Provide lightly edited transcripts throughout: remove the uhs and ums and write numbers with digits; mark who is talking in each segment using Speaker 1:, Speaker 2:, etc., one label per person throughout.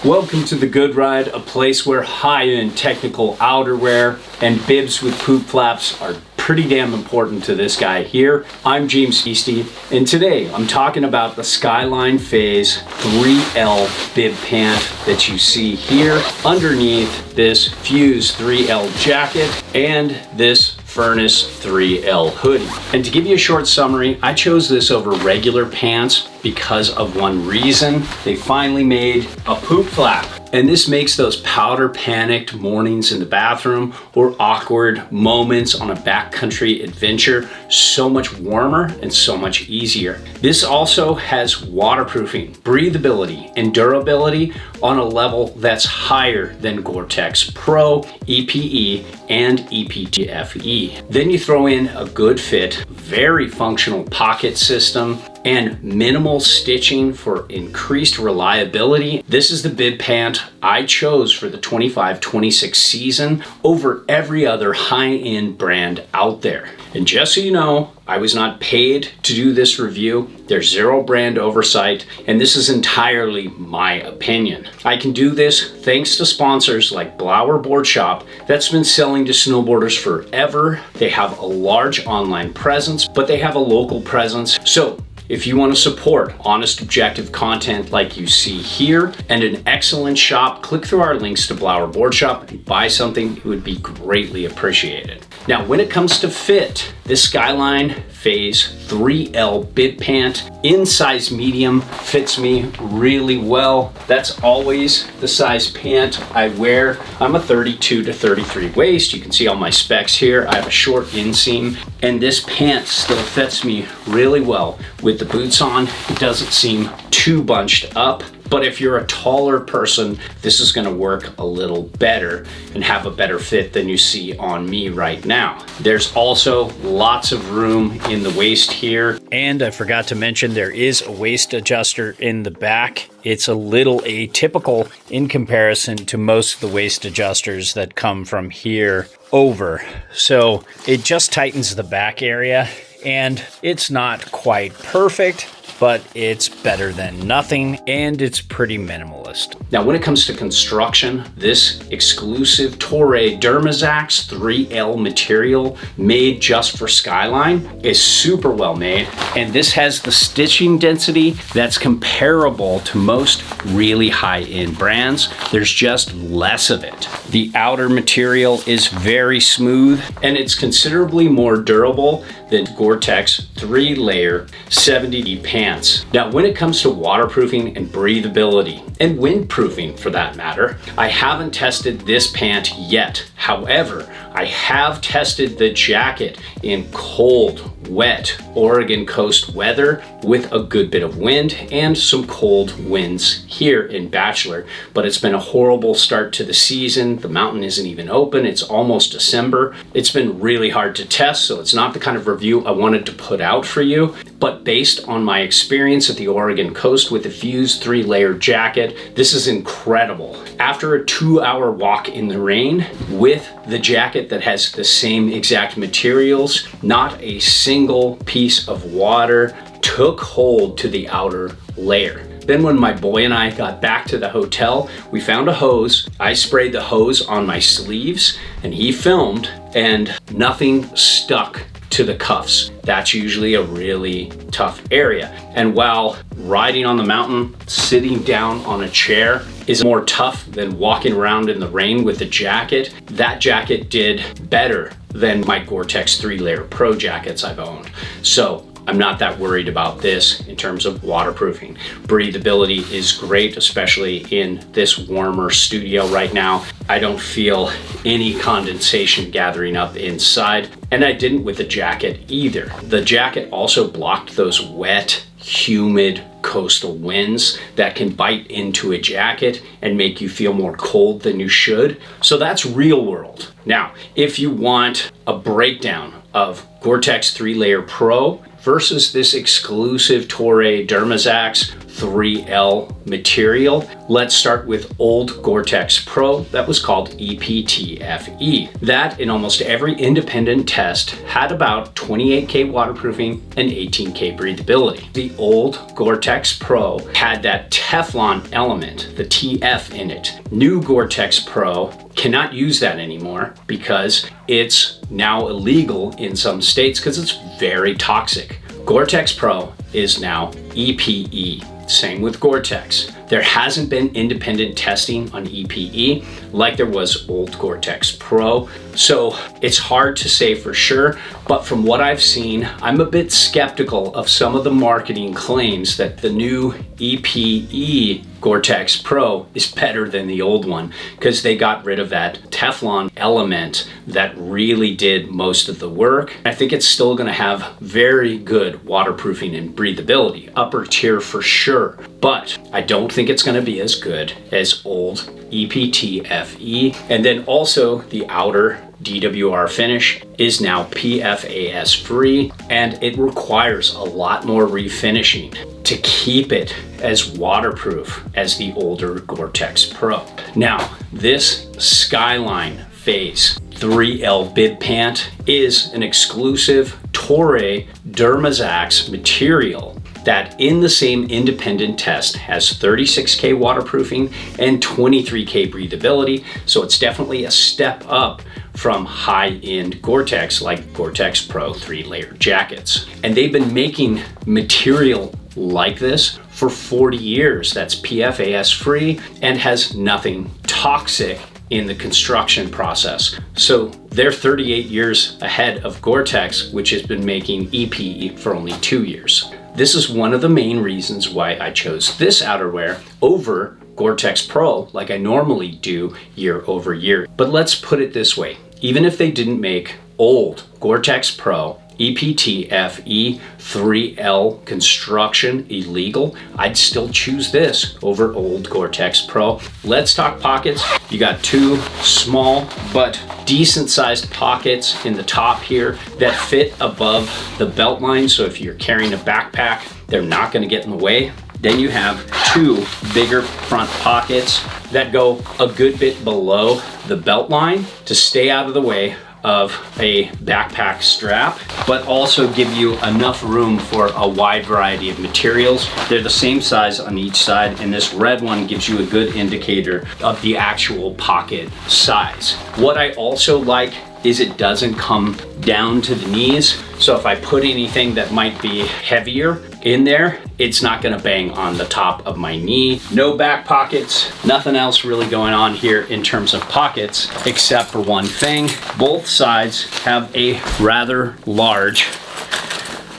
Speaker 1: Welcome to The Good Ride, a place where high-end technical outerwear and bibs with poop flaps are pretty damn important to this guy here. I'm James Easty, and today I'm talking about the Skyline Faze 3L bib pant that you see here underneath this Fuse 3L jacket and this Furnace 3L hoodie. And to give you a short summary, I chose this over regular pants because of one reason. They finally made a poop flap. And this makes those powder panicked mornings in the bathroom or awkward moments on a backcountry adventure so much warmer and so much easier. This also has waterproofing, breathability, and durability on a level that's higher than Gore-Tex Pro, EPE, and EPTFE. Then you throw in a good fit, very functional pocket system, and minimal stitching for increased reliability. This is the bib pant I chose for the 25-26 season over every other high-end brand out there. And just so you know, I was not paid to do this review. There's zero brand oversight, and this is entirely my opinion. I can do this thanks to sponsors like Blower Board Shop that's been selling to snowboarders forever. They have a large online presence, but they have a local presence. So if you want to support honest, objective content like you see here and an excellent shop, click through our links to Blower Board Shop and buy something. It would be greatly appreciated. Now, when it comes to fit, this Skyline Faze 3L bib pant in size medium fits me really well. That's always the size pant I wear. I'm a 32 to 33 waist. You can see all my specs here. I have a short inseam, and this pant still fits me really well. With the boots on, it doesn't seem too bunched up. But if you're a taller person, this is gonna work a little better and have a better fit than you see on me right now. There's also lots of room in the waist here. And I forgot to mention there is a waist adjuster in the back. It's a little atypical in comparison to most of the waist adjusters that come from here over. So it just tightens the back area, and it's not quite perfect, but it's better than nothing, and it's pretty minimalist. Now, when it comes to construction, this exclusive Toray Dermizax 3L material made just for Skyline is super well made, and this has the stitching density that's comparable to most really high-end brands. There's just less of it. The outer material is very smooth, and it's considerably more durable than Gore-Tex 3-layer 70D pants. Now, when it comes to waterproofing and breathability, and windproofing for that matter, I haven't tested this pant yet. However, I have tested the jacket in cold, wet Oregon coast weather with a good bit of wind and some cold winds here in Bachelor, but it's been a horrible start to the season. The mountain isn't even open. It's almost December. It's been really hard to test, so it's not the kind of review I wanted to put out for you, but based on my experience at the Oregon coast with the Fuse 3-layer jacket, this is incredible. After a 2-hour walk in the rain with the jacket that has the same exact materials, not a single piece of water took hold to the outer layer. Then when my boy and I got back to the hotel, we found a hose. I sprayed the hose on my sleeves and he filmed, and nothing stuck to the cuffs. That's usually a really tough area. And while riding on the mountain, sitting down on a chair is more tough than walking around in the rain with a jacket, that jacket did better than my Gore-Tex 3-layer Pro jackets I've owned. So I'm not that worried about this in terms of waterproofing. Breathability is great, especially in this warmer studio right now. I don't feel any condensation gathering up inside, and I didn't with the jacket either. The jacket also blocked those wet, humid coastal winds that can bite into a jacket and make you feel more cold than you should. So that's real world. Now, if you want a breakdown of Gore-Tex 3-layer Pro versus this exclusive Toray Dermizax 3L material. Let's start with old Gore-Tex Pro that was called EPTFE. That in almost every independent test had about 28K waterproofing and 18K breathability. The old Gore-Tex Pro had that Teflon element, the TF in it. New Gore-Tex Pro cannot use that anymore because it's now illegal in some states because it's very toxic. Gore-Tex Pro is now EPE. Same with Gore-Tex. There hasn't been independent testing on EPE like there was old Gore-Tex Pro. So it's hard to say for sure, but from what I've seen, I'm a bit skeptical of some of the marketing claims that the new EPE Gore-Tex Pro is better than the old one because they got rid of that Teflon element that really did most of the work. I think it's still going to have very good waterproofing and breathability, upper tier for sure, but I don't think it's going to be as good as old EPTFE. And then also the outer DWR finish is now PFAS free, and it requires a lot more refinishing to keep it as waterproof as the older Gore-Tex Pro. Now, this Skyline Faze 3L bib pant is an exclusive Toray Dermizax material that in the same independent test has 36K waterproofing and 23K breathability. So it's definitely a step up from high-end Gore-Tex like Gore-Tex Pro 3-layer jackets. And they've been making material like this for 40 years. That's PFAS free and has nothing toxic in the construction process. So they're 38 years ahead of Gore-Tex, which has been making EPE for only 2 years. This is one of the main reasons why I chose this outerwear over Gore-Tex Pro like I normally do year over year. But let's put it this way, even if they didn't make old Gore-Tex Pro EPTFE 3L construction illegal, I'd still choose this over old Gore-Tex Pro. Let's talk pockets. You got two small but decent sized pockets in the top here that fit above the belt line. So if you're carrying a backpack, they're not going to get in the way. Then you have two bigger front pockets that go a good bit below the belt line to stay out of the way of a backpack strap, but also give you enough room for a wide variety of materials. They're the same size on each side, and this red one gives you a good indicator of the actual pocket size. What I also like is it doesn't come down to the knees. So if I put anything that might be heavier in there, it's not gonna bang on the top of my knee. No back pockets, nothing else really going on here in terms of pockets, except for one thing. Both sides have a rather large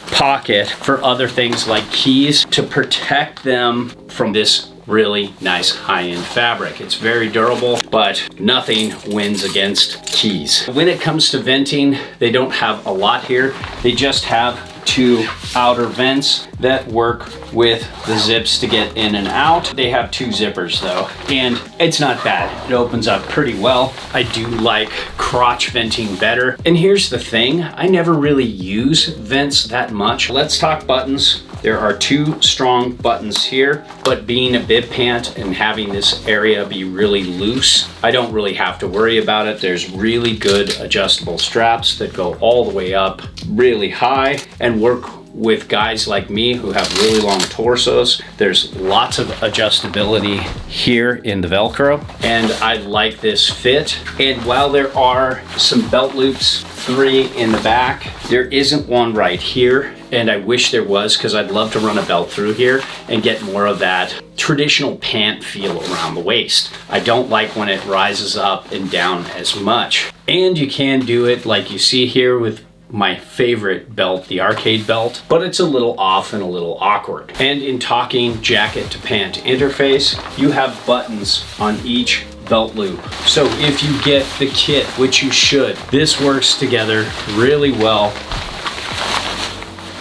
Speaker 1: pocket for other things like keys to protect them from this really nice high-end fabric. It's very durable, but nothing wins against keys. When it comes to venting, they don't have a lot here. They just have two outer vents that work with the zips to get in and out. They have two zippers though, and it's not bad. It opens up pretty well. I do like crotch venting better. And here's the thing, I never really use vents that much. Let's talk buttons. There are two strong buttons here, but being a bib pant and having this area be really loose, I don't really have to worry about it. There's really good adjustable straps that go all the way up really high and work with guys like me who have really long torsos. There's lots of adjustability here in the Velcro, and I like this fit. And while there are some belt loops, 3 in the back, there isn't one right here, and I wish there was because I'd love to run a belt through here and get more of that traditional pant feel around the waist. I don't like when it rises up and down as much. And you can do it like you see here with my favorite belt, the arcade belt, but it's a little off and a little awkward. And in talking jacket to pant interface, you have buttons on each belt loop. So if you get the kit, which you should, this works together really well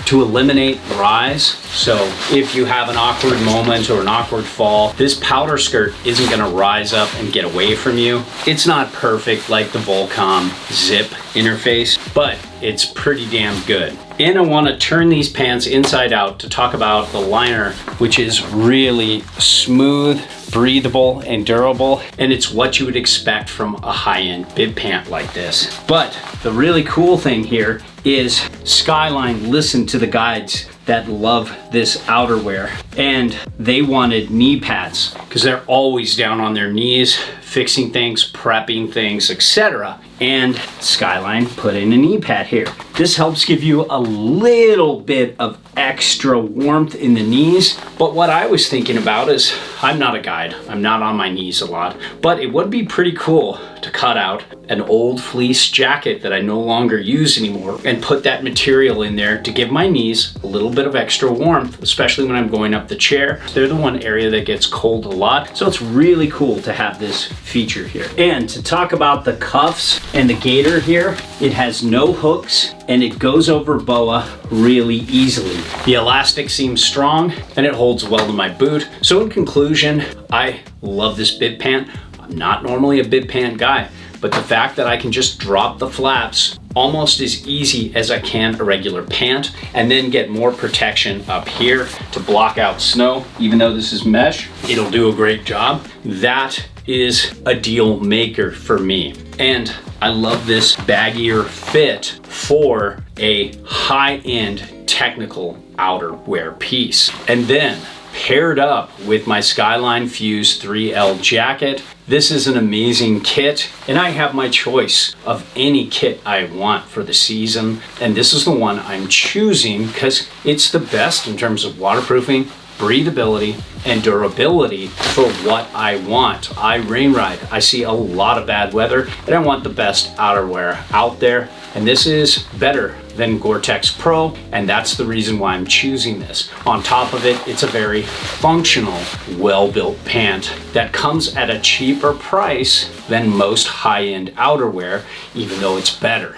Speaker 1: to eliminate rise. So if you have an awkward moment or an awkward fall, this powder skirt isn't gonna rise up and get away from you. It's not perfect like the Volcom zip interface, but it's pretty damn good. And I wanna turn these pants inside out to talk about the liner, which is really smooth, breathable, and durable. And it's what you would expect from a high-end bib pant like this. But the really cool thing here is Skyline listened to the guides that love this outerwear, and they wanted knee pads because they're always down on their knees fixing things, prepping things, etc. And Skyline put in a knee pad here. This helps give you a little bit of extra warmth in the knees. But what I was thinking about is, I'm not a guide, I'm not on my knees a lot, but it would be pretty cool to cut out an old fleece jacket that I no longer use anymore and put that material in there to give my knees a little bit of extra warmth, especially when I'm going up the chair. They're the one area that gets cold a lot, so it's really cool to have this feature here. And to talk about the cuffs and the gaiter here, it has no hooks and it goes over boa really easily. The elastic seems strong and it holds well to my boot. So in conclusion, I love this bib pant. I'm not normally a bib pant guy, but the fact that I can just drop the flaps almost as easy as I can a regular pant and then get more protection up here to block out snow, even though this is mesh, it'll do a great job. That is a deal maker for me. And I love this baggier fit for a high-end technical outerwear piece. And then paired up with my Skyline Fuse 3L jacket, this is an amazing kit, and I have my choice of any kit I want for the season, and this is the one I'm choosing because it's the best in terms of waterproofing, breathability, and durability for what I want. I rain ride, I see a lot of bad weather, and I want the best outerwear out there, and this is better than Gore-Tex Pro, and that's the reason why I'm choosing this. On top of it, it's a very functional, well-built pant that comes at a cheaper price than most high-end outerwear, even though it's better.